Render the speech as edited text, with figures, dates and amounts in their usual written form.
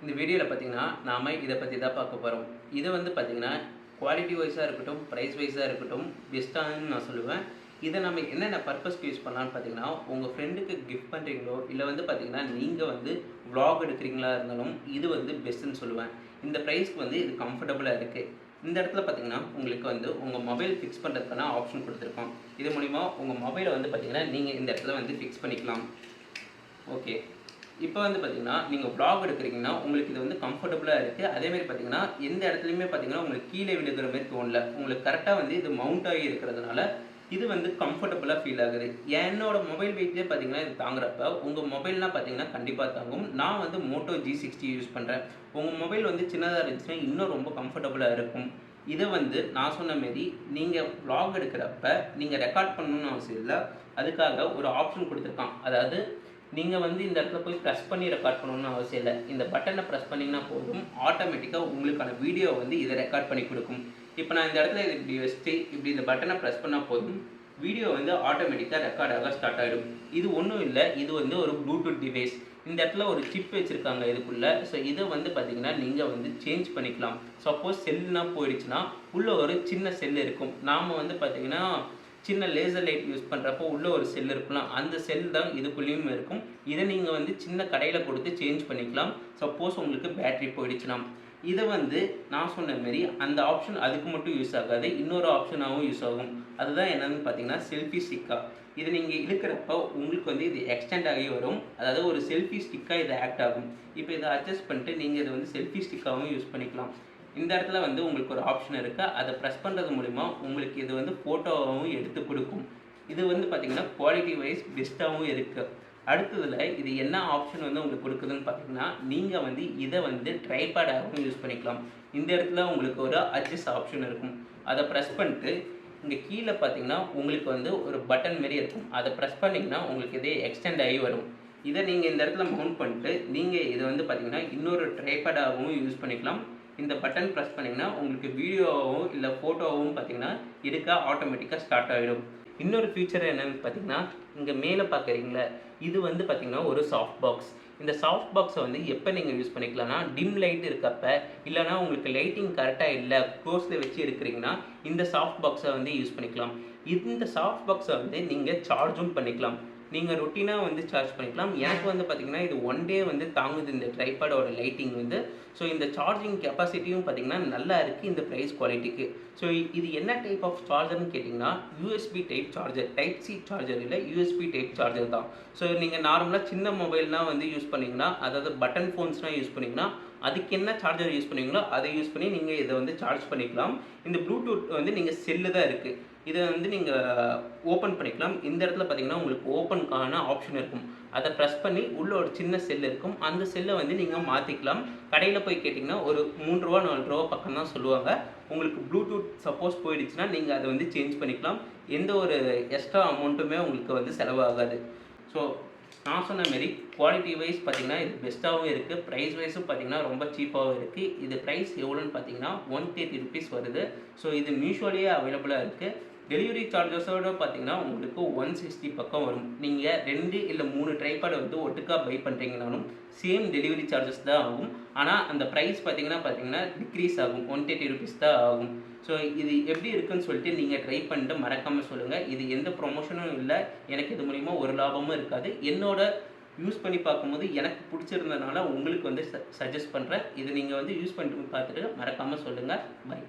இந்த வீடியோவில் பார்த்தீங்கன்னா நாம் இதை பற்றி தான் பார்க்க போகிறோம். இது வந்து பார்த்தீங்கன்னா குவாலிட்டி வைஸாக இருக்கட்டும், ப்ரைஸ் வைஸாக இருக்கட்டும் பெஸ்ட்டானு நான் சொல்லுவேன். இதை நம்ம என்னென்ன பர்பஸ்க்கு யூஸ் பண்ணலான்னு பார்த்தீங்கன்னா, உங்கள் ஃப்ரெண்டுக்கு கிஃப்ட் பண்ணுறீங்களோ இல்லை வந்து பார்த்தீங்கன்னா நீங்கள் வந்து vlog எடுக்கிறீங்களா இருந்தாலும் இது வந்து பெஸ்ட்டுன்னு சொல்லுவேன். இந்த ப்ரைஸ்க்கு வந்து இது கம்ஃபர்டபுளாக இருக்குது. இந்த இடத்துல பார்த்தீங்கன்னா உங்களுக்கு வந்து உங்கள் மொபைல் ஃபிக்ஸ் பண்ணுறதுக்கான ஆப்ஷன் கொடுத்துருக்கோம். இது மூலிமா உங்கள் மொபைலை வந்து பார்த்தீங்கன்னா நீங்கள் இந்த இடத்துல வந்து ஃபிக்ஸ் பண்ணிக்கலாம். ஓகே, இப்போ வந்து பார்த்தீங்கன்னா நீங்கள் vlog எடுக்கிறீங்கன்னா உங்களுக்கு இது வந்து கம்ஃபர்டபுளாக இருக்குது. அதேமாதிரி பார்த்தீங்கன்னா எந்த இடத்துலையுமே பார்த்தீங்கன்னா உங்களுக்கு கீழே விழுகிற மாதிரி தோணல. உங்களுக்கு கரெக்டாக வந்து இது மவுண்ட் ஆகி இருக்கிறதுனால இது வந்து கம்ஃபர்டபுளாக ஃபீல் ஆகுது. என்னோட மொபைல் வெயிட்லேயே பார்த்தீங்கன்னா இது தாங்குறப்ப உங்கள் மொபைல்னால் பார்த்தீங்கன்னா கண்டிப்பாக தாங்கும். நான் வந்து மோட்டோ G60 யூஸ் பண்ணுறேன். உங்கள் மொபைல் வந்து சின்னதாக இருந்துச்சுன்னா இன்னும் ரொம்ப கம்ஃபர்டபுளாக இருக்கும். இதை வந்து நான் சொன்ன மாரி நீங்கள் vlog எடுக்கிறப்ப நீங்கள் ரெக்கார்ட் பண்ணணும்னு அவசியம் இல்லை. அதுக்காக ஒரு ஆப்ஷன் கொடுத்துருக்கான். அதாவது நீங்கள் வந்து இந்த இடத்துல போய் ப்ரெஸ் பண்ணி ரெக்கார்ட் பண்ணணும்னு அவசியம் இல்லை. இந்த பட்டனை ப்ரெஸ் பண்ணிங்கன்னா போதும், ஆட்டோமேட்டிக்காக உங்களுக்கான வீடியோ வந்து இதை ரெக்கார்ட் பண்ணி கொடுக்கும். இப்போ நான் இந்த இடத்துல இப்படி வச்சுட்டு இப்படி இந்த பட்டனை ப்ரெஸ் பண்ணால் போதும், வீடியோ வந்து ஆட்டோமேட்டிக்காக ரெக்கார்ட் ஆக ஸ்டார்ட் ஆகிடும். இது ஒன்றும் இல்லை, இது வந்து ஒரு ப்ளூடூத் டிவைஸ். இந்த இடத்துல ஒரு சிப் வச்சுருக்காங்க இதுக்குள்ளே. ஸோ இதை வந்து பார்த்திங்கன்னா நீங்கள் வந்து சேஞ்ச் பண்ணிக்கலாம். சப்போஸ் செல்லுனா போயிடுச்சுன்னா உள்ளே ஒரு சின்ன செல் இருக்கும். நாம் வந்து பார்த்திங்கன்னா சின்ன லேசர் லைட் யூஸ் பண்ணுறப்போ உள்ளே ஒரு செல் இருக்கலாம். அந்த செல் தான் இதுக்குள்ளேயும் இருக்கும். இதை நீங்கள் வந்து சின்ன கடையில் கொடுத்து சேஞ்ச் பண்ணிக்கலாம். சப்போஸ் உங்களுக்கு பேட்ரி போயிடுச்சுன்னா இதை வந்து நான் சொன்ன மாரி அந்த ஆப்ஷன் அதுக்கு மட்டும் யூஸ் ஆகாது, இன்னொரு ஆப்ஷனாகவும் யூஸ் ஆகும். அதுதான் என்னென்னு பார்த்தீங்கன்னா செல்ஃபி ஸ்டிக்காக. இதை நீங்கள் இழுக்கிறப்போ உங்களுக்கு வந்து இது எக்ஸ்டெண்ட் ஆகி வரும். அதாவது ஒரு செல்ஃபி ஸ்டிக்காக இது ஆக்ட் ஆகும். இப்போ இதை அட்ஜஸ்ட் பண்ணிட்டு நீங்கள் இதை வந்து செல்ஃபி ஸ்டிக்காகவும் யூஸ் பண்ணிக்கலாம். இந்த இடத்துல வந்து உங்களுக்கு ஒரு ஆப்ஷன் இருக்குது. அதை ப்ரெஸ் பண்ணுறது மூலிமா உங்களுக்கு இது வந்து ஃபோட்டோவாகவும் எடுத்து கொடுக்கும். இது வந்து பார்த்திங்கன்னா குவாலிட்டி வைஸ் பெஸ்ட்டாகவும் இருக்குது. அடுத்ததில் இது என்ன ஆப்ஷன் வந்து உங்களுக்கு கொடுக்குதுன்னு பார்த்தீங்கன்னா, நீங்கள் வந்து இதை வந்து ட்ரைபேடாகவும் யூஸ் பண்ணிக்கலாம். இந்த இடத்துல உங்களுக்கு ஒரு அட்ஜஸ்ட் ஆப்ஷன் இருக்கும். அதை ப்ரெஸ் பண்ணிட்டு இங்கே கீழே பார்த்தீங்கன்னா உங்களுக்கு வந்து ஒரு பட்டன் மாரி இருக்கும். அதை ப்ரெஸ் பண்ணிங்கன்னா உங்களுக்கு இதே எக்ஸ்டெண்ட் ஆகி வரும். இதை நீங்கள் இந்த இடத்துல மவுண்ட் பண்ணிட்டு நீங்கள் இதை வந்து பார்த்திங்கன்னா இன்னொரு ட்ரைபேடாகவும் யூஸ் பண்ணிக்கலாம். இந்த பட்டன் ப்ரெஸ் பண்ணிங்கன்னா உங்களுக்கு வீடியோவும் இல்லை ஃபோட்டோவும் பார்த்திங்கன்னா எடுக்க ஆட்டோமேட்டிக்காக ஸ்டார்ட் ஆகிடும். இன்னொரு ஃபியூச்சர் என்னென்னு பார்த்தீங்கன்னா, இங்கே மேலே பார்க்குறீங்களா, இது வந்து பார்த்திங்கன்னா ஒரு சாஃப்ட் பாக்ஸ். இந்த சாஃப்ட் பாக்ஸை வந்து எப்போ நீங்கள் யூஸ் பண்ணிக்கலாம்னா, டிம் லைட் இருக்கப்ப, இல்லைனா உங்களுக்கு லைட்டிங் கரெக்டாக இல்லை, க்ளோஸில் வச்சு இருக்கிறீங்கன்னா இந்த சாஃப்ட் பாக்ஸை வந்து யூஸ் பண்ணிக்கலாம். இந்த சாஃப்ட் பாக்ஸை வந்து நீங்கள் சார்ஜும் பண்ணிக்கலாம். நீங்கள் ரொட்டீனாக வந்து சார்ஜ் பண்ணிக்கலாம். எனக்கு வந்து பார்த்திங்கன்னா இது 1 டே வந்து தாங்குது இந்த ட்ரைபாடோட லைட்டிங் வந்து. ஸோ இந்த சார்ஜிங் கெப்பாசிட்டியும் பார்த்திங்கன்னா நல்லா இருக்குது இந்த ப்ரைஸ் குவாலிட்டிக்கு. ஸோ இது என்ன டைப் ஆஃப் சார்ஜர்னு கேட்டிங்கன்னா, USB type charger, type C charger இல்லை, யூஎஸ்பி டைப் சார்ஜர் தான். ஸோ நீங்கள் நார்மலாக சின்ன மொபைல்னால் வந்து யூஸ் பண்ணிங்கன்னா, அதாவது பட்டன் ஃபோன்ஸ்னால் யூஸ் பண்ணிங்கன்னா அதுக்கு என்ன சார்ஜர் யூஸ் பண்ணுவீங்களோ அதை யூஸ் பண்ணி நீங்கள் இதை வந்து சார்ஜ் பண்ணிக்கலாம். இந்த ப்ளூடூத் வந்து நீங்கள் செல்லு தான் இருக்குது. இதை வந்து நீங்கள் ஓப்பன் பண்ணிக்கலாம். இந்த இடத்துல பார்த்தீங்கன்னா உங்களுக்கு ஓப்பனுக்கான ஆப்ஷன் இருக்கும். அதை ப்ரெஸ் பண்ணி உள்ளே ஒரு சின்ன செல் இருக்கும். அந்த செல்லை வந்து நீங்கள் மாற்றிக்கலாம். கடையில் போய் கேட்டிங்கன்னா ஒரு ரூ. 3 4 பக்கம் தான் சொல்லுவாங்க. உங்களுக்கு ப்ளூடூத் சப்போஸ் போயிடுச்சுன்னா நீங்கள் அதை வந்து சேஞ்ச் பண்ணிக்கலாம். எந்த ஒரு எக்ஸ்ட்ரா அமௌண்ட்டுமே உங்களுக்கு வந்து செலவாகாது. ஸோ நான் சொன்ன மாரி குவாலிட்டி வைஸ் பார்த்திங்கன்னா இது பெஸ்ட்டாகவும் இருக்குது. ப்ரைஸ் வைஸும் பார்த்திங்கன்னா ரொம்ப சீப்பாகவும் இருக்குது. இது ப்ரைஸ் எவ்வளோன்னு பார்த்தீங்கன்னா ₹130 வருது. ஸோ இது மீஷோலேயே அவைலபிளாக இருக்குது. டெலிவரி சார்ஜஸோடு பார்த்தீங்கன்னா உங்களுக்கு 160 பக்கம் வரும். நீங்கள் 2 இல்லை 3 ட்ரைபாட் வந்து ஒட்டுக்காக பை பண்ணுறீங்கனாலும் சேம் டெலிவரி சார்ஜஸ் தான் ஆகும். ஆனால் அந்த ப்ரைஸ் பார்த்தீங்கன்னா டிக்ரீஸ் ஆகும், ₹130 தான் ஆகும். ஸோ இது எப்படி இருக்குன்னு சொல்லிட்டு நீங்கள் ட்ரை பண்ணிட்டு மறக்காமல் சொல்லுங்கள். இது எந்த ப்ரொமோஷனும் இல்லை, எனக்கு இது மூலிமா ஒரு லாபமும் இருக்காது. என்னோட யூஸ் பண்ணி பார்க்கும்போது எனக்கு பிடிச்சிருந்ததுனால உங்களுக்கு வந்து சஜஸ்ட் பண்ணுறேன். இதை நீங்கள் வந்து யூஸ் பண்ணிட்டு பார்த்துட்டு மறக்காமல் சொல்லுங்கள். பை.